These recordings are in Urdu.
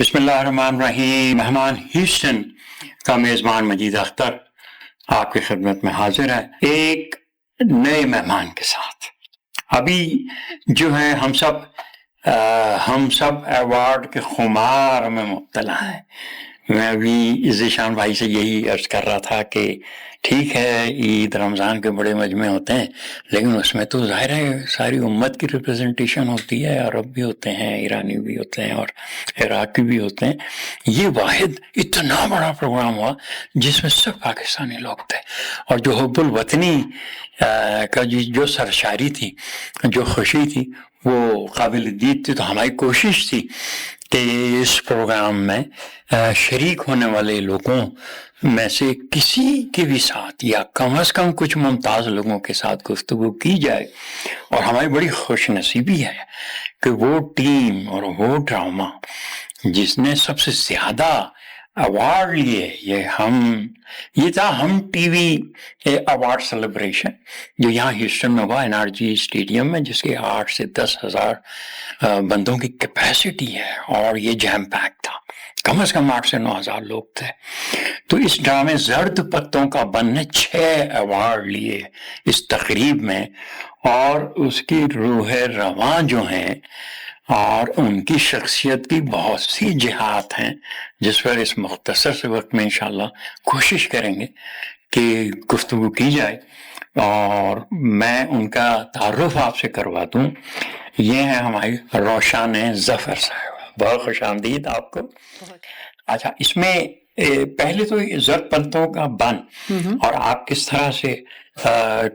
بسم اللہ الرحمن الرحیم. مہمان ہیوسٹن کا میزبان مجید اختر آپ کی خدمت میں حاضر ہے ایک نئے مہمان کے ساتھ. ابھی جو ہے ہم سب ایوارڈ کے خمار میں مبتلا ہیں. میں ابھی ذیشان بھائی سے یہی عرض کر رہا تھا کہ ٹھیک ہے عید رمضان کے بڑے مجمع ہوتے ہیں، لیکن اس میں تو ظاہر ہے ساری امت کی ریپرزنٹیشن ہوتی ہے. عرب بھی ہوتے ہیں، ایرانی بھی ہوتے ہیں اور عراقی بھی ہوتے ہیں. یہ واحد اتنا بڑا پروگرام ہوا جس میں سب پاکستانی لوگ تھے، اور جو حب الوطنی کا جو سرشاری تھی، جو خوشی تھی، وہ قابل دید تھی. تو ہماری کوشش تھی کہ اس پروگرام میں شریک ہونے والے لوگوں میں سے کسی کے بھی ساتھ یا کم از کم کچھ ممتاز لوگوں کے ساتھ گفتگو کی جائے. اور ہماری بڑی خوش نصیبی ہے کہ وہ ٹیم اور وہ ڈرامہ جس نے سب سے زیادہ ایوارڈ لیے، یہ تھا ہم ٹی وی ایوارڈ سیلیبریشن، جو یہاں ہیوسٹن میں ہوا NRG اسٹیڈیم میں، جس کے 8 سے 10,000 بندوں کی کیپیسٹی ہے. اور یہ جیم پیک تھا، کم از کم 8 سے 9,000 لوگ تھے. تو اس ڈرامے زرد پتوں کا بن نے 6 ایوارڈ لیے اس تقریب میں. اور اس کی روح رواں جو ہیں اور ان کی شخصیت کی بہت سی جہات ہیں، جس پر اس مختصر سے وقت میں انشاءاللہ کوشش کریں گے کہ گفتگو کی جائے. اور میں ان کا تعارف آپ سے کروا دوں. یہ ہیں ہماری روشان ظفر صاحب. بہت خوش آمدید آپ کو. اچھا، اس میں پہلے تو زرد پنتوں کا بن اور آپ کس طرح سے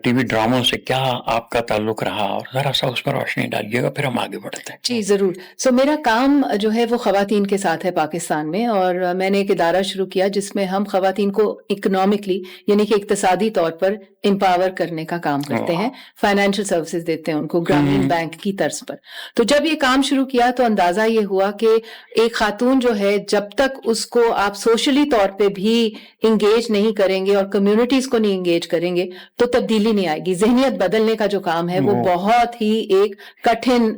ٹی وی ڈراموں سے کیا آپ کا تعلق رہا، اور ذرا سا اس پر روشنی ڈالیے گا، پھر ہم آگے بڑھتے ہیں. جی ضرور. میرا کام جو ہے وہ خواتین کے ساتھ ہے پاکستان میں، اور میں نے ایک ادارہ شروع کیا جس میں ہم خواتین کو اکنامکلی یعنی کہ اقتصادی طور پر امپاور کرنے کا کام کرتے ہیں. فائنینشیل سروسز دیتے ہیں ان کو گرامین بینک کی طرز پر. تو جب یہ کام شروع کیا تو اندازہ یہ ہوا کہ ایک خاتون جو ہے جب تک اس کو آپ سوشلی طور پہ بھی انگیج نہیں کریں گے اور کمیونٹیز کو نہیں انگیج کریں گے تو تبدیلی نہیں آئے گی. ذہنیت بدلنے کا جو کام ہے وہ بہت ہی ایک کٹھن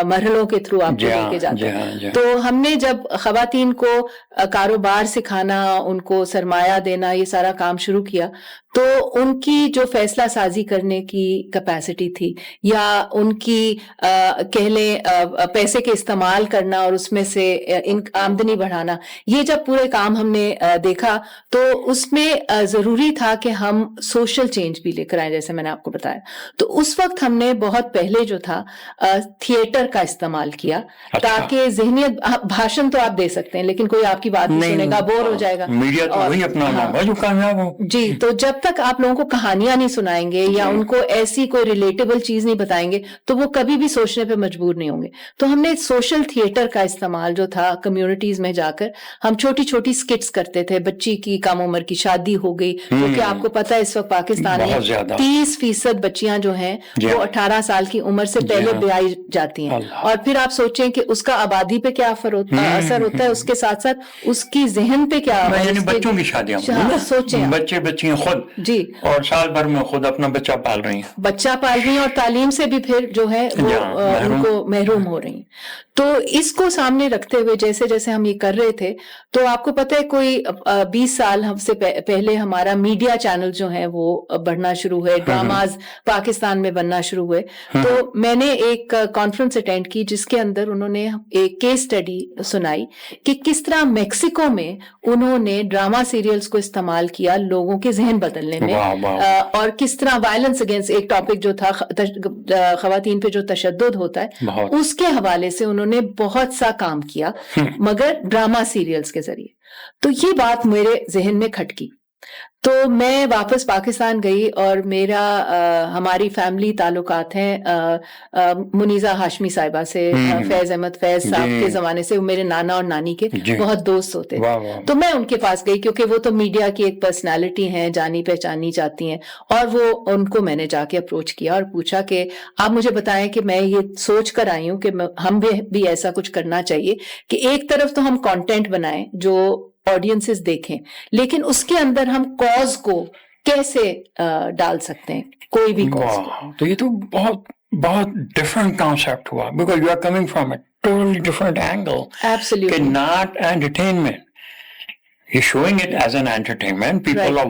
مرحلوں کے تھرو آپ کو لے کے جاتا ہے. تو ہم نے جب خواتین کو کاروبار سکھانا، ان کو سرمایہ دینا، یہ سارا کام شروع کیا، تو ان کی جو فیصلہ سازی کرنے کی کیپیسٹی تھی یا ان کی کہہ لیں پیسے کے استعمال کرنا اور اس میں سے آمدنی بڑھانا، یہ جب پورے کام ہم نے دیکھا تو اس میں ضروری تھا کہ ہم سوشل چینج بھی لے کر آئیں، جیسے میں نے آپ کو بتایا. تو اس وقت ہم نے بہت پہلے جو تھا تھیٹر کا استعمال کیا تاکہ ذہنیت، بھاشن تو آپ دے سکتے ہیں لیکن کوئی آپ کی بات نہیں سنے گا، بور ہو جائے گا. میڈیا تو وہی اپنا نام ہے جو کامیاب ہو. جی، تو جب تک آپ لوگوں کو کہانیاں نہیں سنائیں گے یا ان کو ایسی کوئی ریلیٹیبل چیز نہیں بتائیں گے تو وہ کبھی بھی سوچنے پہ مجبور نہیں ہوں گے. تو ہم نے سوشل تھیٹر کا استعمال جو تھا، کمیونٹیز میں جا کر ہم چھوٹی چھوٹی سکٹس کرتے تھے. بچی کی کم عمر کی شادی ہو گئی، کیونکہ آپ کو پتا ہے اس وقت پاکستان میں 30% بچیاں جو ہیں وہ 18 سال کی عمر سے پہلے بیائی جاتی ہیں. اور پھر آپ سوچیں کہ اس کا آبادی پہ کیا اثر ہوتا ہے، اس کے ساتھ ساتھ اس کی ذہن پہ کیا، یعنی بچوں کی شادیاں سوچیں، بچیاں خود جی، اور سال بھر میں خود اپنا بچہ پال رہی ہیں اور تعلیم سے بھی پھر جو ہے وہ ان کو محروم ہو رہی ہیں. تو اس کو سامنے رکھتے ہوئے جیسے جیسے ہم یہ کر رہے تھے، تو آپ کو پتہ ہے کوئی 20 سال ہم سے پہلے ہمارا میڈیا چینل جو ہے وہ بڑھنا شروع ہوئے، ڈراماز پاکستان میں بننا شروع ہوئے. تو میں نے ایک کانفرنس اٹینڈ کی جس کے اندر انہوں نے ایک کیس اسٹڈی سنائی کہ کس طرح میکسیکو میں انہوں نے ڈراما سیریلز کو استعمال کیا لوگوں کے ذہن بدلنے میں، اور کس طرح وائلنس اگینسٹ، ایک ٹاپک جو تھا خواتین پہ جو تشدد ہوتا ہے، اس کے حوالے سے انہوں نے بہت سا کام کیا مگر ڈراما سیریلز کے ذریعے. تو یہ بات میرے ذہن میں کھٹکی. تو میں واپس پاکستان گئی اور ہماری فیملی تعلقات ہیں منیزہ ہاشمی صاحبہ سے. فیض احمد فیض صاحب کے زمانے سے وہ میرے نانا اور نانی کے بہت دوست ہوتے. تو میں ان کے پاس گئی کیونکہ وہ تو میڈیا کی ایک پرسنالٹی ہیں، جانی پہچانی جاتی ہیں. اور وہ ان کو میں نے جا کے اپروچ کیا اور پوچھا کہ آپ مجھے بتائیں کہ میں یہ سوچ کر آئی ہوں کہ ہم بھی ایسا کچھ کرنا چاہیے کہ ایک طرف تو ہم کانٹینٹ بنائیں جو آڈینسز دیکھیں، لیکن اس کے اندر ہم کاز کو کیسے ڈال سکتے ہیں، کوئی بھی کاز. تو یہ تو بہت ڈفرنٹ کانسیپٹ ہوا، because you are coming from a totally different angle. Absolutely. Not entertainment. You're showing it as an entertainment. People are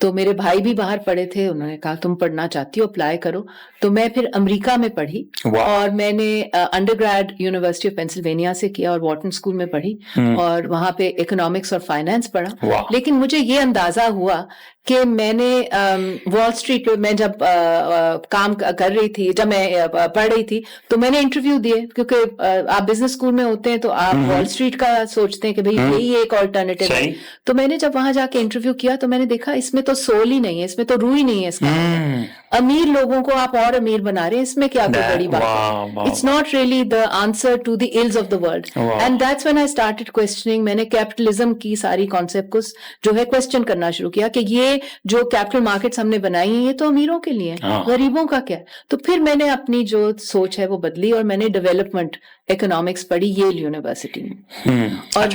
تو میرے بھائی بھی باہر پڑھے تھے, انہوں نے کہا تم پڑھنا چاہتی ہو اپلائی کرو. تو میں پھر امریکہ میں پڑھی, اور میں نے undergrad university of Pennsylvania سے کیا اور واٹن اسکول میں پڑھی, اور وہاں پہ اکنامکس اور فائنانس پڑھا. لیکن مجھے یہ اندازہ ہوا کہ میں نے وال اسٹریٹ پہ میں جب کام کر رہی تھی, جب میں پڑھ رہی تھی, تو میں نے انٹرویو دیے, کیونکہ آپ بزنس اسکول میں ہوتے ہیں تو آپ وال اسٹریٹ کا سوچتے ہیں کہ بھئی یہی ایک آلٹرنیٹیو ہے. تو میں نے جب وہاں جا کے انٹرویو کیا تو میں نے دیکھا اس میں تو سول ہی نہیں ہے, اس میں تو روح ہی نہیں ہے. اس کا امیر لوگوں کو آپ اور امیر بنا رہے ہیں, اس میں کیا کوئی بڑی بات ہے. It's not really the answer to the ills of the world. And that's when I started questioning. میں نے کیپٹلزم کی ساری کانسیپٹ کو جو ہے کوسچن کرنا شروع کیا کہ یہ جو کیپٹل مارکیٹس ہم نے بنائی ہیں یہ تو امیروں کے لیے ہیں, غریبوں کا کیا. تو پھر میں نے اپنی جو سوچ ہے وہ بدلی, اور میں نے ڈیولپمنٹ اکنامکس پڑھی ییل یونیورسٹی میں. اور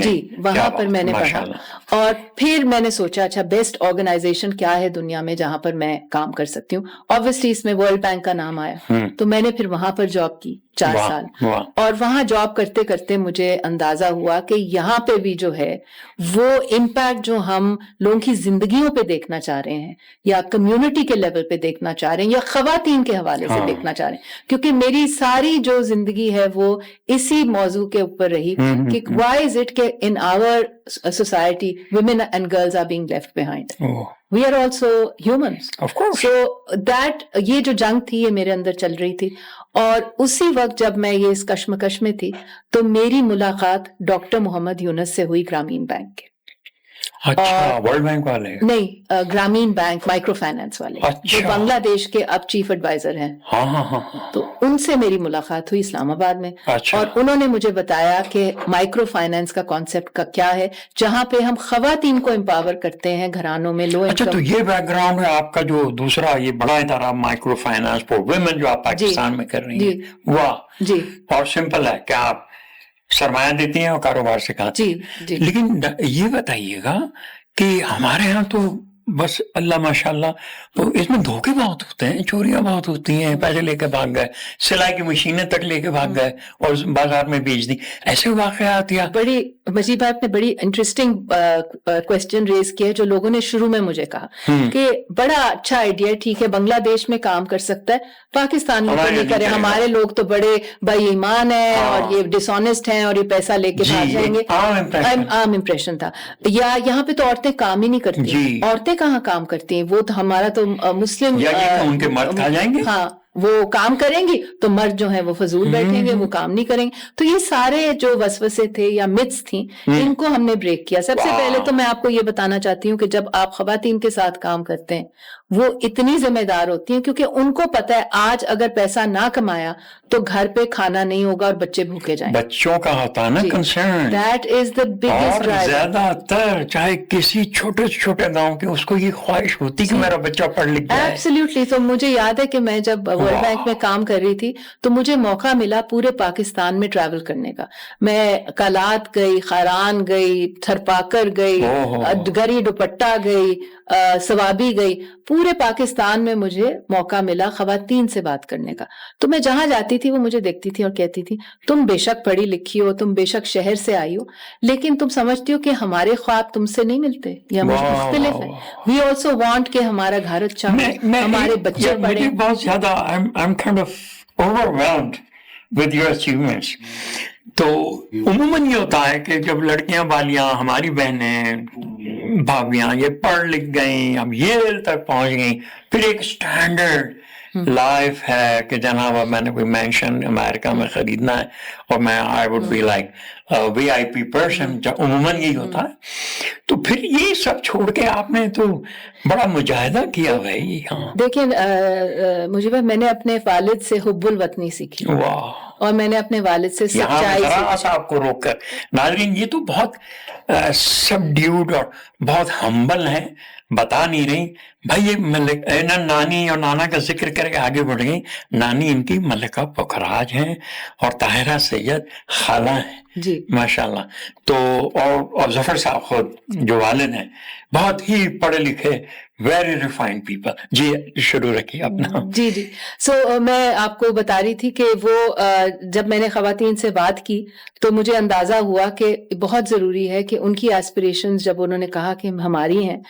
جی وہاں پر میں نے پڑھا, اور پھر میں نے سوچا اچھا بیسٹ آرگنائزیشن کیا ہے دنیا میں جہاں پر میں کام کر سکتی ہوں. آبویسلی اس میں ورلڈ بینک کا نام آیا, تو میں نے پھر وہاں پر جاب کی 4 سال. اور وہاں جاب کرتے کرتے مجھے اندازہ ہوا کہ یہاں پہ بھی جو ہے وہ امپیکٹ جو ہم لوگوں کی زندگیوں پہ دیکھنا چاہ رہے ہیں, یا کمیونٹی کے لیول پہ دیکھنا چاہ رہے ہیں, یا خواتین کے حوالے سے دیکھنا چاہ رہے ہیں, کیونکہ میری ساری جو زندگی ہے وہ اسی موضوع کے اوپر رہی کہ وائی از اٹ کہ in our society women and girls are being left behind. We are also humans. Of course. So that یہ جو جنگ تھی یہ میرے اندر چل رہی تھی, اور اسی وقت جب میں یہ اس کشمکش میں تھی تو میری ملاقات ڈاکٹر محمد یونس سے ہوئی گرامین بینک کے. اچھا, ورلڈ بینک والے نہیں, گرامین بینک مائکرو فائنانس والے, جو بنگلہ دیش کے اب چیف ایڈوائزر ہیں. تو ان سے میری ملاقات ہوئی اسلام آباد میں, اور انہوں نے مجھے بتایا کہ مائکرو فائنانس کا کانسیپٹ کا کیا ہے, جہاں پہ ہم خواتین کو امپاور کرتے ہیں گھرانوں میں لو انکم. تو یہ بیک گراؤنڈ ہے آپ کا جو دوسرا یہ بڑا ادارہ مائکرو فائنانس فار ویمن جو آپ پاکستان میں کر رہی ہیں. واہ جی. اور سمپل ہے کہ آپ سرمایہ دیتی ہیں اور کاروبار سکھاتی ہیں. لیکن یہ بتائیے گا کہ ہمارے ہاں تو بس اللہ ماشاء اللہ, تو اس میں دھوکے بہت ہوتے ہیں, چوریاں بہت ہوتی ہیں, پیسے لے کے بھاگ گئے, سلائی کی مشینیں تک لے کے بھاگ گئے اور بازار میں بیچ دی, ایسے واقعات. یا بڑی مجیب آپ نے بڑی انٹرسٹنگ کوسچن ریز کیا, جو لوگوں نے شروع میں مجھے کہا کہ بڑا اچھا آئیڈیا, ٹھیک ہے بنگلہ دیش میں کام کر سکتا ہے, پاکستان میں تو نہیں کرے, ہمارے لوگ تو بڑے بے ایمان ہیں اور یہ ڈس آنیسٹ ہیں اور یہ پیسہ لے کے بھاگ جائیں گے. عام امپریشن تھا. یا یہاں پہ تو عورتیں کام ہی نہیں کرتی. عورتیں کہاں کام کرتی ہیں, وہ تو ہمارا تو مسلم ان کے مرد کھا جائیں گے. ہاں, وہ کام کریں گی تو مرد جو ہیں وہ فضول بیٹھیں گے, وہ کام نہیں کریں گے. تو یہ سارے جو وسوسے تھے یا متس تھیں, ان کو ہم نے بریک کیا. سب سے پہلے تو میں آپ کو یہ بتانا چاہتی ہوں کہ جب آپ خواتین کے ساتھ کام کرتے ہیں وہ اتنی ذمہ دار ہوتی ہیں, کیونکہ ان کو پتا ہے آج اگر پیسہ نہ کمایا تو گھر پہ کھانا نہیں ہوگا اور بچے بھوکے جائیں. بچوں کا ہوتا ہے نا concern, that is the biggest driver. زیادہ تر چاہے کسی چھوٹے سے چھوٹے گاؤں کے, اس کو یہ خواہش ہوتی کہ میرا بچہ پڑھ لکھ جائے. ایبسلیوٹلی. تو مجھے یاد ہے کہ میں جب ورلڈ بینک میں کام کر رہی تھی تو مجھے موقع ملا پورے پاکستان میں ٹریول کرنے کا. میں کلات گئی, خاران گئی, تھرپاکر گئی, گری دوپٹہ گئی, سوابی گئی. پورے پاکستان میں مجھے موقع ملا خواتین سے بات کرنے کا. تو میں جہاں جاتی تھی وہ مجھے دیکھتی تھی اور کہتی تھی تم بے شک پڑھی لکھی ہو, تم بے شک شہر سے آئی ہو, لیکن تم سمجھتی ہو کہ ہمارے خواب تم سے نہیں ملتے یا مختلف ہیں. وی آلسو وانٹ کہ ہمارا گھر اچھا ہو, ہمارے بچے پڑھیں. بہت زیادہ I'm kind of overwhelmed with your achievements. تو عموماً یہ ہوتا ہے کہ جب لڑکیاں بالیاں, ہماری بہنیں بھابیاں یہ پڑھ لکھ گئیں, اب یہ تک پہنچ گئیں, پھر ایک اسٹینڈرڈ لائف ہے کہ جناب میں نے کوئی مینشن امریکہ میں خریدنا ہے اور میں I would be like VIP person, عموماً یہی ہوتا ہے. تو پھر یہ سب چھوڑ کے آپ نے تو بڑا مجاہدہ کیا بھائی. ہاں دیکھیں مجھے میں نے اپنے والد سے حب الوطنی سیکھی. واہ. اور میں نے اپنے والد سے سچائی سے. آپ کو روک کر ناظرین, یہ تو بہت سبڈیوڈ اور بہت ہمبل ہے, بتا نہیں رہی بھائی. یہ نانی اور نانا کا ذکر کر کے آگے بڑھ گئی. نانی ان کی ملکہ پکھراج ہیں اور طاہرہ سید خالہ ہیں جی ماشاء اللہ. تو اور ظفر صاحب خود جو والد ہیں بہت ہی پڑھے لکھے, ویری ریفائنڈ پیپل. جی شروع رکھیے اپنا. جی جی. سو میں آپ کو بتا رہی تھی کہ وہ جب میں نے خواتین سے بات کی تو مجھے اندازہ ہوا کہ بہت ضروری ہے کہ ان کی ایسپریشنز جب انہوں نے کہا کہ ہماری ہیں,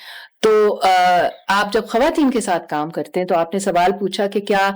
تو آپ جب خواتین کے ساتھ کام کرتے ہیں تو آپ نے سوال پوچھا کہ کیا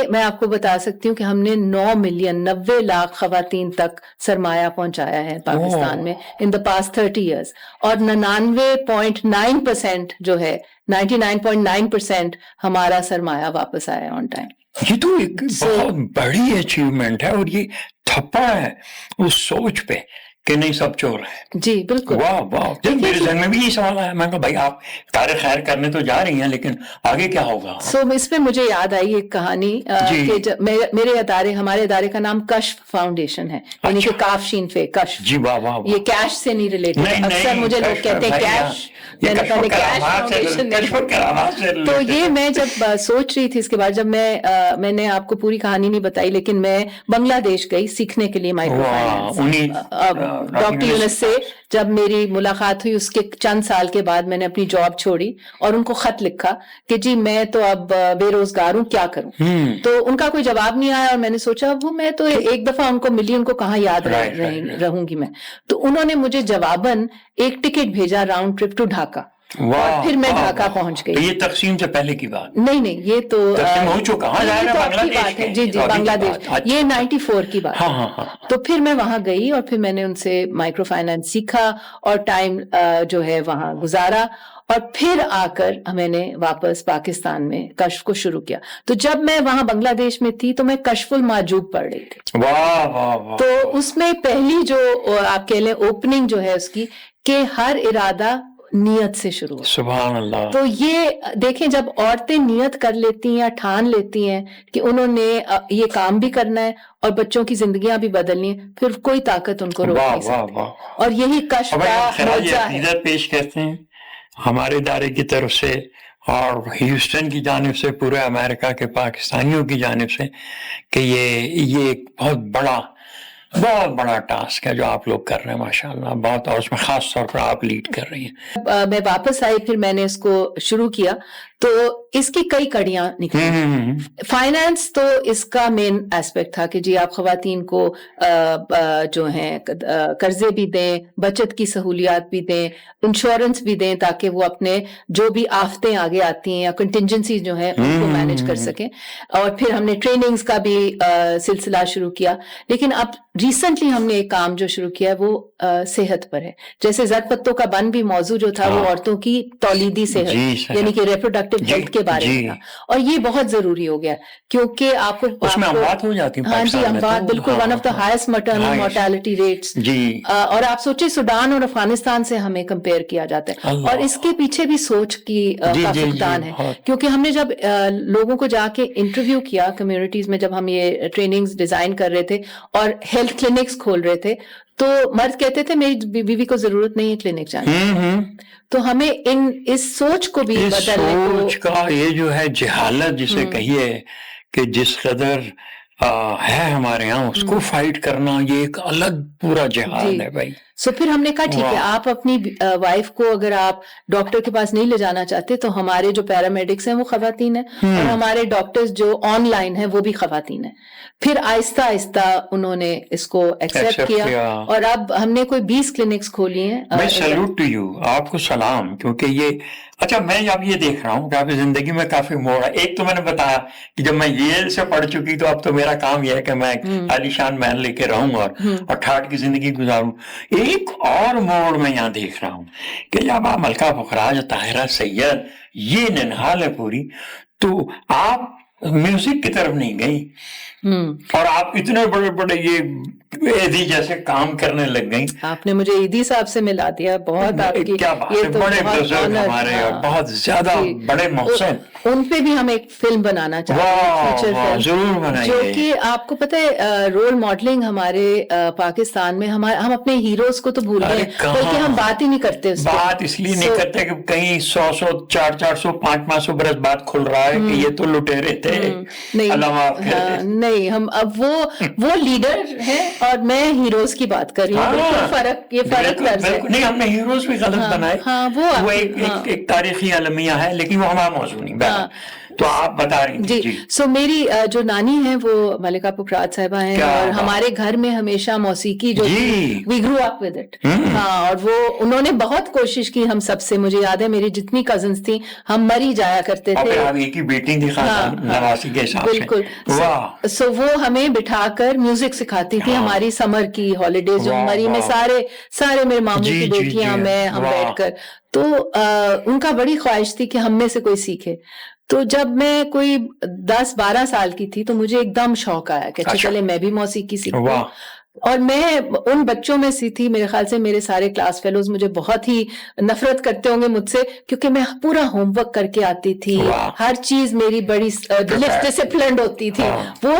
میں آپ کو بتا سکتی ہوں کہ ہم نے 9 ملین 90 لاکھ خواتین تک سرمایہ پہنچایا ہے پاکستان میں ان دا پاسٹ 30 ایئرس، اور 99.9% جو ہے 99.9% ہمارا سرمایہ واپس آیا آن ٹائم. یہ تو ایک بہت بڑی اچیومنٹ ہے، اور یہ تھپا ہے اس سوچ پہ کہ نہیں سب چور ہے. جی بالکل. واہ واہ. جب میرے ذہن میں بھی یہ سوال آیا، میں کہا بھائی آپ کار خیر کرنے تو جا رہی ہیں لیکن آگے کیا ہوگا؟ اس میں مجھے یاد آئی ایک کہانی کہ ہمارے ادارے کا نام کشف فاؤنڈیشن ہے، یعنی کہ کاف شین فے کشف. جی واہ واہ. یہ کیش سے نہیں ریلیٹڈ. اکثر مجھے لوگ کہتے ہیں کیش، میں نے کہا کیش فاؤنڈیشن. تو یہ میں جب سوچ رہی تھی اس کے بعد، جب میں نے آپ کو پوری کہانی نہیں بتائی، لیکن میں بنگلہ دیش گئی سیکھنے کے لیے مائکرو فائنانس. ڈاکٹر یونس سے جب میری ملاقات ہوئی اس کے چند سال کے بعد میں نے اپنی جاب چھوڑی اور ان کو خط لکھا کہ جی میں تو اب بے روزگار ہوں، کیا کروں. تو ان کا کوئی جواب نہیں آیا، اور میں نے سوچا وہ میں تو ایک دفعہ ان کو ملی، ان کو کہاں یاد رہوں گی میں. تو انہوں نے مجھے جواباً ایک ٹکٹ بھیجا راؤنڈ ٹرپ ٹو ڈھاکہ، اور پھر میں ڈھاکہ پہنچ گئی. یہ تقسیم سے پہلے کی بات نہیں، یہ تو ہو چکا بات ہے. جی بنگلہ دیش، یہ 94 کی بات ہے. تو پھر میں وہاں گئی اور پھر میں نے ان سے مائکرو فائنانس سیکھا اور ٹائم جو ہے وہاں گزارا، اور پھر آ کر میں نے واپس پاکستان میں کشف کو شروع کیا. تو جب میں وہاں بنگلہ دیش میں تھی تو میں کشف الماجوب پڑھ رہی تھی. تو اس میں پہلی جو آپ کہہ لیں اوپننگ جو ہے اس کی، کہ ہر ارادہ نیت سے شروع. سبحان اللہ. تو یہ دیکھیں جب عورتیں نیت کر لیتی ہیں یا ٹھان لیتی ہیں کہ انہوں نے یہ کام بھی کرنا ہے اور بچوں کی زندگیاں بھی بدلنی ہیں، پھر کوئی طاقت ان کو روک نہیں سکتی. اور یہی کشف کا موضوع ہے. پیش کرتے ہیں ہمارے ادارے کی طرف سے اور ہیوسٹن کی جانب سے، پورے امریکہ کے پاکستانیوں کی جانب سے، کہ یہ ایک بہت بڑا ٹاسک ہے جو آپ لوگ کر رہے ہیں ماشاءاللہ بہت، اور اس میں خاص طور پر آپ لیڈ کر رہی ہیں. میں واپس آئی، پھر میں نے اس کو شروع کیا تو اس کی کئی کڑیاں نکلی. فائنانس تو اس کا مین ایسپیکٹ تھا کہ جی آپ خواتین کو جو ہیں قرضے بھی دیں، بچت کی سہولیات بھی دیں، انشورنس بھی دیں، تاکہ وہ اپنے جو بھی آفتیں آگے آتی ہیں یا کنٹینجنسی جو ہیں ان کو مینج کر سکیں. اور پھر ہم نے ٹریننگز کا بھی سلسلہ شروع کیا. لیکن اب ریسنٹلی ہم نے ایک کام جو شروع کیا ہے وہ صحت پر ہے. جیسے زر پتوں کا بند بھی موضوع جو تھا وہ عورتوں کی تولیدی صحت یعنی کہ ریپروڈکٹیو ہیلتھ کے بارے میں تھا، اور یہ بہت ضروری ہو گیا کیونکہ آپ کو اس میں اموات ہو جاتی ہیں. ہاں جی، اموات بالکل one of the highest maternal mortality rates. اور آپ سوچیں سوڈان اور افغانستان سے ہمیں کمپیئر کیا جاتا ہے، اور اس کے پیچھے بھی سوچ کی کا فقدان ہے. کیونکہ ہم نے جب لوگوں کو جا کے انٹرویو کیا کمیونٹیز میں، جب ہم یہ ٹریننگز ڈیزائن کر رہے تھے اور ہیلتھ کلینکس کھول رہے تھے، تو مرد کہتے تھے میری بیوی کو ضرورت نہیں ہے کلینک جانے. تو ہمیں اس سوچ کو بھی بدلنے کو، سوچ کا یہ جو ہے جہالت جسے کہیے کہ جس قدر ہے ہمارے یہاں، اس کو فائٹ کرنا یہ ایک الگ پورا جہاد ہے بھائی. سو پھر ہم نے کہا ٹھیک ہے، آپ اپنی وائف کو اگر آپ ڈاکٹر کے پاس نہیں لے جانا چاہتے تو ہمارے جو پیرامیڈکس ہیں وہ خواتین ہیں، اور ہمارے ڈاکٹرز جو آن لائن ہیں وہ بھی خواتین ہیں. پھر آہستہ آہستہ انہوں نے اس کو ایکسپٹ کیا، اور اب ہم نے کوئی 20 کلینکس کھولی ہیں. میں سیلوٹ ٹو یو، آپ کو سلام. کیونکہ یہ اچھا میں اب یہ دیکھ رہا ہوں کہ آپ کی زندگی میں کافی موڑ ہے. ایک تو میں نے بتایا کہ جب میں ییل سے پڑھ چکی تو اب تو میرا کام یہ ہے کہ میں عالی شان محل لے کے رہوں اور ٹھاٹ کی زندگی گزاروں. ایک اور موڑ میں یہاں دیکھ رہا ہوں کہ جب آپ ملکہ فخراج طاہرہ سید یہ ننہال ہے پوری، تو آپ میوزک کی طرف نہیں گئی اور آپ اتنے بڑے بڑے یہ ایدی جیسے کام کرنے لگ گئی. آپ نے مجھے ایدی صاحب سے ملا دیا، بہت آپ کی کیا بات ہے، بڑے بزرگ ہمارے اور بہت زیادہ بڑے محسن. ان پہ بھی ہم ایک فلم بنانا چاہتے ہیں، ضرور بنائیے. جو کہ آپ کو پتہ ہے رول ماڈلنگ ہمارے پاکستان میں، ہم اپنے ہیروز کو تو بھول گئے، بلکہ ہم بات ہی نہیں کرتے. بات اس لیے نہیں کرتے کہ کہیں 100 400 500 برس بعد کھل رہا ہے کہ یہ تو لٹیرے تھے. نہیں، ہم اب وہ لیڈر ہیں اور میں ہیروز کی بات کر رہی ہوں. یہ فرق نہیں، ہم نے ہیروز بھی غلط بنائے. وہ ایک تاریخی المیہ ہے، لیکن وہ ہمارا موضوع نہیں. تو آپ بتا رہی تھی جی. سو میری جو نانی ہے وہ ملکہ پکرات صاحبہ ہیں, اور ہمارے گھر میں ہمیشہ موسیقی جو وی گرو اپ ود اٹ. ہاں, اور وہ انہوں نے بہت کوشش کی ہم سب سے. مجھے یاد ہے میری جتنی کزنس تھیں ہم مری جایا کرتے تھے. ایک ہی بیٹی تھی نواسی کے حساب سے. بالکل. سو وہ ہمیں بٹھا کر میوزک سکھاتی تھی. ہماری سمر کی ہالیڈیز جو مری میں سارے میرے ماموں کی بیٹیاں میں ہم بیٹھ کر, تو ان کا بڑی خواہش تھی کہ ہم میں سے کوئی سیکھے. تو جب میں کوئی 10-12 سال کی تھی تو مجھے ایک دم شوق آیا کہ چلے میں بھی موسیقی سیکھوں. اور میں ان بچوں میں سی تھی, میرے خیال سے میرے سارے کلاس فیلوز مجھے بہت ہی نفرت کرتے ہوں گے مجھ سے, کیونکہ میں پورا ہوم ورک کر کے آتی تھی. ہر چیز میری بڑی ڈسپلنڈ ہوتی تھی. وہ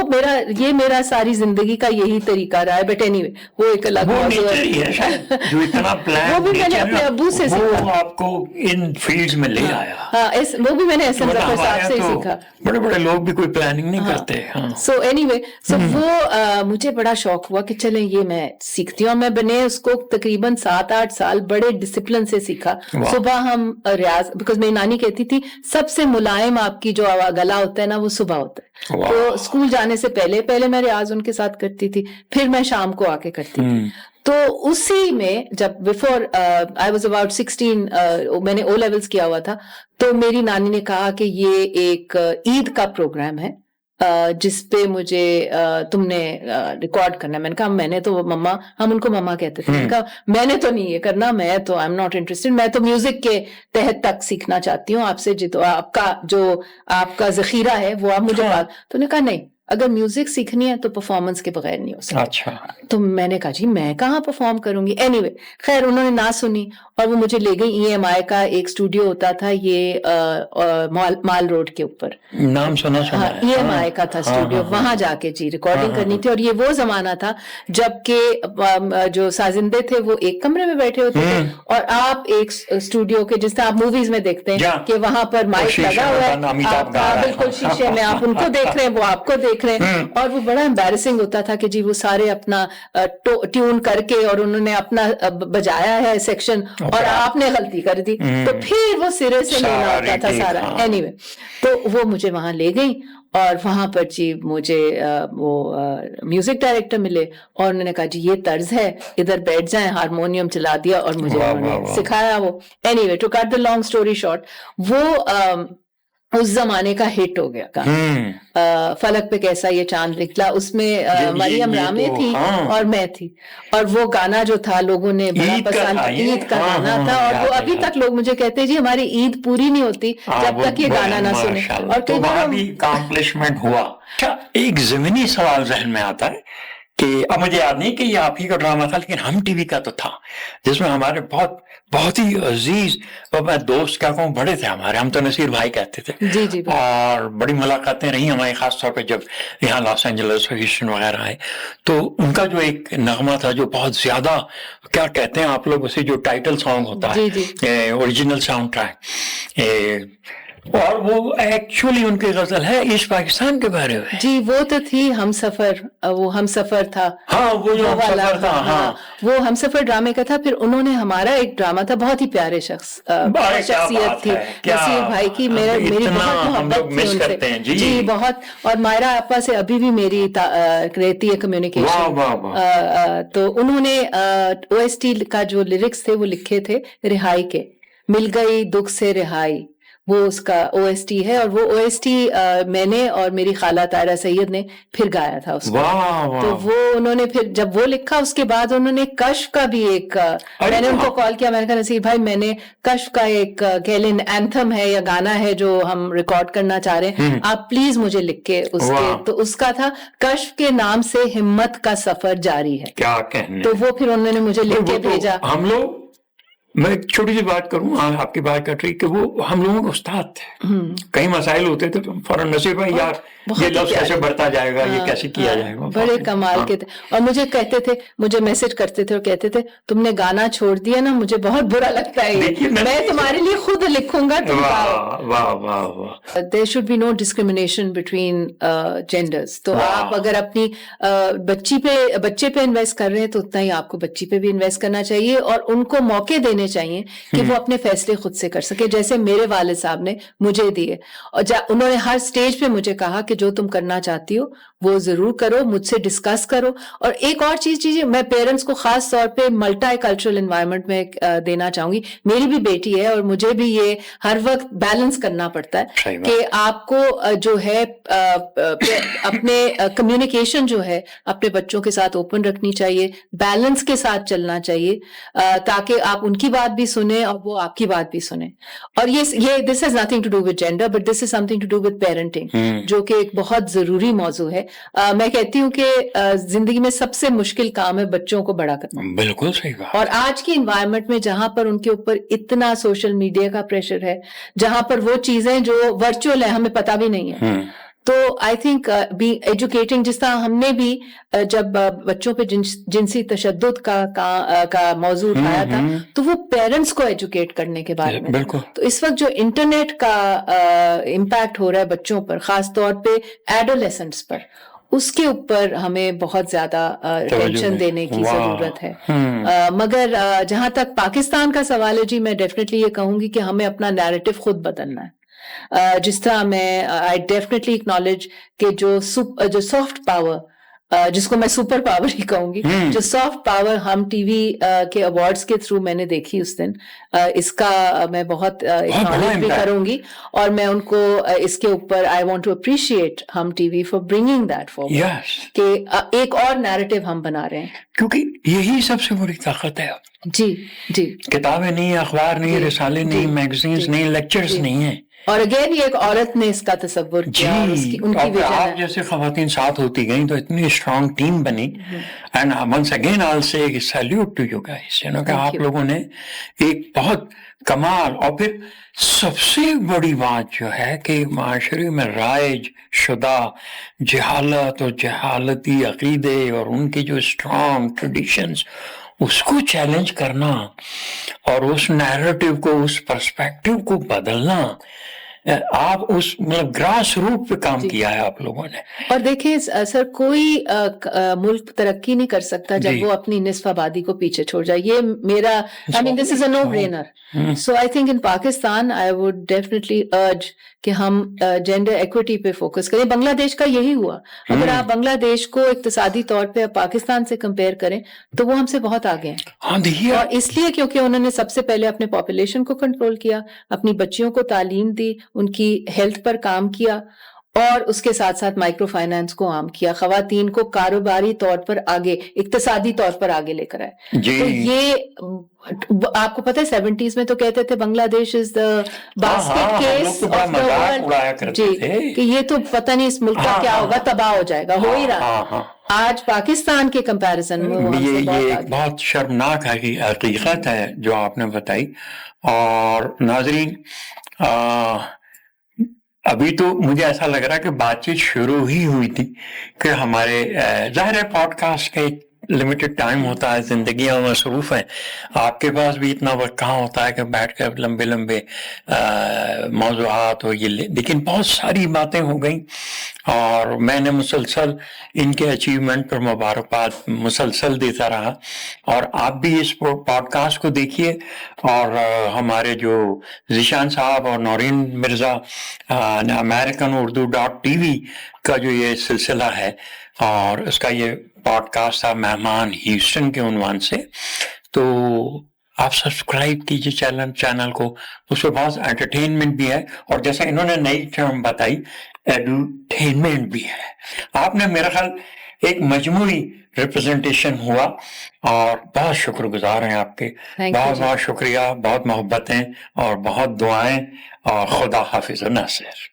میرا ساری زندگی کا یہی طریقہ رہا ہے. بٹ اینی وے وہ ایک الگ موضوع ہے جو اتنا پلان وہ بھی میں نے اپنے ابو سے سیکھا, آپ کو ان فیلڈز میں لے آیا. ہاں, وہ بھی میں نے احسن ظفر صاحب سے ہی سیکھا. بڑے بڑے لوگ بھی کوئی پلاننگ نہیں کرتے. سو اینی وے, سو وہ مجھے بڑا شوق ہوا کہ چلیں یہ میں سیکھتی ہوں. میں بنے اس کو تقریباً 7-8 سال بڑے ڈسپلن سے سیکھا. صبح ہم ریاض, بیکاز میری نانی کہتی تھی سب سے ملائم آپ کی جو گلا ہوتا ہے نا وہ صبح ہوتا ہے. تو اسکول جانے سے پہلے میں ریاض ان کے ساتھ کرتی تھی, پھر میں شام کو آ کے کرتی تھی. تو اسی میں جب بفور آئی واز اباؤٹ 16 میں نے او لیولز کیا ہوا تھا, تو میری نانی نے کہا کہ یہ ایک عید کا پروگرام ہے جس پہ مجھے تم نے ریکارڈ کرنا ہے. میں نے کہا میں نے تو مما, ہم ان کو مما کہتے تھے, میں نے کہا میں نے تو نہیں یہ کرنا, میں تو آئی ایم ناٹ انٹرسٹڈ, میں تو میوزک کے تحت تک سیکھنا چاہتی ہوں آپ سے, تو آپ کا ذخیرہ ہے وہ آپ مجھے بات. تو نے کہا نہیں, اگر میوزک سیکھنی ہے تو پرفارمنس کے بغیر نہیں ہو سکتا. اچھا. تو میں نے کہا جی میں کہاں پرفارم کروں گی. اینی وے خیر انہوں نے نہ سنی اور وہ مجھے لے گئی. EMI کا ایک اسٹوڈیو ہوتا تھا یہ مال روڈ کے اوپر, نام سنا ہاں EMI کا تھا اسٹوڈیو, وہاں جا کے جی ریکارڈنگ کرنی تھی. اور یہ وہ زمانہ تھا جب کہ جو سازندے تھے وہ ایک کمرے میں بیٹھے ہوتے تھے اور آپ ایک اسٹوڈیو کے جس طرح آپ موویز میں دیکھتے ہیں کہ وہاں پر مائک لگا ہوا ہے, بالکل شیشے میں آپ ان کو دیکھ رہے ہیں, وہ آپ کو دیکھ رہے ہیں. اور وہ بڑا امبیرسنگ ہوتا تھا کہ جی وہ سارے اپنا ٹیون کر کے اور انہوں نے اپنا بجایا ہے سیکشن اور آپ نے غلطی کر دی, تو پھر وہ سرے سے لینا ہوتا تھا سارا. اینی وے تو وہ مجھے وہاں لے گئی اور وہاں پر جی مجھے وہ میوزک ڈائریکٹر ملے اور انہوں نے کہا جی یہ طرز ہے, ادھر بیٹھ جائیں. ہارمونیم چلا دیا اور مجھے انہوں نے سکھایا وہ. Anyway to cut the long story short, وہ اس زمانے کا ہٹ ہو گیا گانا فلک پہ کیسا یہ چاند نکلا. اس میں مریم رامے تھی اور میں تھی, اور وہ گانا جو تھا لوگوں نے بڑا پسند, عید کا گانا تھا. اور وہ ابھی تک لوگ مجھے کہتے ہیں جی ہماری عید پوری نہیں ہوتی جب تک یہ گانا نہ سنے. اور کئی بار اکمپلشمنٹ ہوا. ایک ضمنی سوال ذہن میں آتا ہے کہ اب مجھے یاد نہیں کہ یہ آپ ہی کا ڈرامہ تھا, لیکن ہم ٹی وی کا تو تھا جس میں ہمارے بہت ہی عزیز دوست کیا کہوں بڑے تھے ہمارے, ہم تو نصیر بھائی کہتے تھے. جی اور بڑی ملاقاتیں رہی ہماری, خاص طور پہ جب یہاں لاس اینجلس ہیوسٹن وغیرہ آئے. تو ان کا جو ایک نغمہ تھا جو بہت زیادہ, کیا کہتے ہیں آپ لوگ اسے, جو ٹائٹل سانگ ہوتا ہے اوریجنل ساؤنڈ ٹریک, اور وہ ایکچولی ان کی غزل ہے ایسٹ پاکستان کے بارے میں. جی وہ تو تھی ہم سفر, وہ ہم سفر تھا. ہاں وہ جو ہم سفر تھا, ہاں وہ ہم سفر ڈرامے کا تھا. پھر انہوں نے ہمارا ایک ڈرامہ تھا, بہت ہی پیارے شخصیت تھی نصیر بھائی کی, میری بہت محبت تھی ان سے. جی بہت. اور مائرہ آپا سے ابھی بھی میری رہتی ہے کمیونیکیشن. تو انہوں نے OST کا جو لیرکس تھے وہ لکھے تھے رہائی کے, مل گئی دکھ سے رہائی, وہ اس کا OST ہے. اور وہ OST میں نے اور میری خالہ طاہرہ سید نے پھر گایا تھا اس کو. تو وہ انہوں نے پھر جب وہ لکھا اس کے بعد انہوں نے کشف کا بھی ایک, میں نے ان کو کال کیا, میں نے کہا نصیر بھائی میں نے کشف کا ایک کہہ لیں اینتھم ہے یا گانا ہے جو ہم ریکارڈ کرنا چاہ رہے ہیں, آپ پلیز مجھے لکھ کے اس کے. تو اس کا تھا کشف کے نام سے ہمت کا سفر جاری ہے. کیا کہنے. تو وہ پھر انہوں نے مجھے لکھ کے بھیجا. ہم لوگ, میں ایک چھوٹی سی بات کروں, آپ کی بات کر رہی کہ وہ ہم لوگوں کے استاد تھے. کئی مسائل ہوتے تھے تو فوراً نصیر بھائی یار یہ لفظ کیسے بڑھتا جائے گا, یہ کیسے کیا جائے گا. بڑے کمال کے تھے. اور مجھے کہتے تھے, مجھے میسج کرتے تھے اور کہتے تھے تم نے گانا چھوڑ دیا نا, مجھے بہت برا لگتا ہے, میں تمہارے لیے خود لکھوں گا, تم گاؤ. There should be no discrimination between genders. تو آپ اگر اپنی بچے پہ انویسٹ کر رہے ہیں تو اتنا ہی آپ کو بچی پہ بھی انویسٹ کرنا چاہیے اور ان کو موقع دینے ہونے چاہیے کہ وہ اپنے فیصلے خود سے کر سکے, جیسے میرے والد صاحب نے مجھے دیے, اور انہوں نے ہر سٹیج پہ مجھے کہا کہ جو تم کرنا چاہتی ہو وہ ضرور کرو, مجھ سے ڈسکس کرو. اور ایک اور چیز میں پیرنٹس کو خاص طور پہ ملٹی کلچرل انوائرمنٹ میں دینا چاہوں گی. میری بھی بیٹی ہے اور مجھے بھی یہ ہر وقت بیلنس کرنا پڑتا ہے کہ آپ کو جو ہے اپنے کمیونیکیشن جو ہے اپنے بچوں کے ساتھ اوپن رکھنی چاہیے, بیلنس کے ساتھ چلنا چاہیے, تاکہ آپ ان کی بات بھی سنیں اور وہ آپ کی بات بھی سنیں. اور یہ this has nothing to do with gender, but this is something to do with parenting, جو کہ ایک بہت ضروری موضوع ہے. میں کہتی ہوں کہ زندگی میں سب سے مشکل کام ہے بچوں کو بڑا کرنا. بالکل صحیح بات. اور آج کی انوائرمنٹ میں جہاں پر ان کے اوپر اتنا سوشل میڈیا کا پریشر ہے, جہاں پر وہ چیزیں جو ورچوئل ہیں ہمیں پتہ بھی نہیں ہے, تو آئی تھنک بی ایجوکیٹنگ, جس طرح ہم نے بھی جب بچوں پہ جنسی تشدد کا موضوع اٹھایا تھا تو وہ پیرنٹس کو ایجوکیٹ کرنے کے بارے میں. تو اس وقت جو انٹرنیٹ کا امپیکٹ ہو رہا ہے بچوں پر, خاص طور پہ ایڈولیسنٹس پر, اس کے اوپر ہمیں بہت زیادہ اٹینشن دینے کی ضرورت ہے. مگر جہاں تک پاکستان کا سوال ہے, جی میں ڈیفینیٹلی یہ کہوں گی کہ ہمیں اپنا نیریٹو خود بدلنا ہے. جس طرح میں آئی ڈیفینیٹلی اکنالج کہ جو سافٹ پاور, جس کو میں سپر پاور ہی کہوں گی, جو سافٹ پاور ہم ٹی وی کے ایوارڈز کے تھرو میں نے دیکھی اس دن, اس کا میں بہت اکنالج بھی کروں گی, اور میں ان کو اس کے اوپر آئی وانٹ ٹو اپریشیٹ ہم T V for bringing that forward, کہ ایک اور نیریٹو ہم بنا رہے ہیں, کیونکہ یہی سب سے بڑی طاقت ہے. جی جی, کتابیں نہیں, اخبار نہیں, رسالے نہیں, میگزینز نہیں, لیکچرز نہیں ہیں. اور اگین یہ ایک عورت نے اس کا تصور کیا, ان کی وجہ آپ جیسے خواتین ساتھ ہوتی گئیں تو اتنی اسٹرانگ ٹیم بنی. اینڈ ونس اگین آل سے سیلیوٹ ٹو یو گائز, کہ آپ لوگوں نے ایک بہت کمال. اور پھر سب سے بڑی بات جو ہے کہ معاشرے میں رائج شدہ جہالت اور جہالتی عقیدے اور ان کی جو اسٹرانگ ٹریڈیشنز, اس کو چیلنج کرنا اور اس نیریٹو کو, اس پرسپیکٹو کو بدلنا, آپ اس مطلب گراس روٹ پہ کام کیا ہے آپ لوگوں نے. اور دیکھیں سر, کوئی ملک ترقی نہیں کر سکتا جب وہ اپنی نصف آبادی کو پیچھے چھوڑ جائے. یہ میرا this is a no brainer. So I think in Pakistan I would definitely urge کہ ہم جینڈر ایکوٹی پہ فوکس کریں. بنگلہ دیش کا یہی ہوا. اگر آپ بنگلہ دیش کو اقتصادی طور پہ پاکستان سے کمپیئر کریں تو وہ ہم سے بہت آگے ہیں, اور اس لیے کیونکہ انہوں نے سب سے پہلے اپنے پاپولیشن کو کنٹرول کیا, اپنی بچیوں کو تعلیم دی, ان کی ہیلتھ پر کام کیا, اور اس کے ساتھ ساتھ مائکرو فائنانس کو عام کیا, خواتین کو کاروباری طور پر آگے, اقتصادی طور پر آگے لے کر آئے. تو یہ آپ کو پتہ ہے 70s میں تو کہتے تھے Bangladesh is the basket case of the world, جی, کہ یہ تو پتہ نہیں اس ملک کا کیا ہوگا, تباہ ہو جائے گا. ہو ہی رہا. آج پاکستان کے کمپیریزن میں یہ ایک بہت شرمناک حقیقت ہے جو آپ نے بتائی. اور ناظرین, ابھی تو مجھے ایسا لگ رہا ہے کہ بات چیت شروع ہی ہوئی تھی کہ ہمارے ظاہر ہے پوڈ کاسٹ کا ایک لمیٹڈ ٹائم ہوتا ہے, زندگیاں مصروف ہیں, آپ کے پاس بھی اتنا وقت کہاں ہوتا ہے کہ بیٹھ کر لمبے لمبے موضوعات ہو یہ لیکن بہت ساری باتیں ہو گئیں, اور میں نے مسلسل ان کے اچیومنٹ پر مبارکباد مسلسل دیتا رہا. اور آپ بھی اس پوڈ کاسٹ کو دیکھیے, اور ہمارے جو ذیشان صاحب اور نورین مرزا American-Urdu.tv کا جو یہ سلسلہ ہے, اور اس کا یہ پوڈ کاسٹ تھا مہمان ہیوسٹن کے عنوان سے, تو آپ سبسکرائب کیجیے چینل کو, اس پہ بہت انٹرٹینمنٹ بھی ہے, اور جیسا انہوں نے نئی ٹرم بتائی ایڈوٹینمنٹ بھی ہے. آپ نے میرا خیال ایک مجموعی ریپرزنٹیشن ہوا, اور بہت شکر گزار ہیں آپ کے. بہت بہت شکریہ, بہت محبتیں اور بہت دعائیں, اور خدا حافظ. ناصر.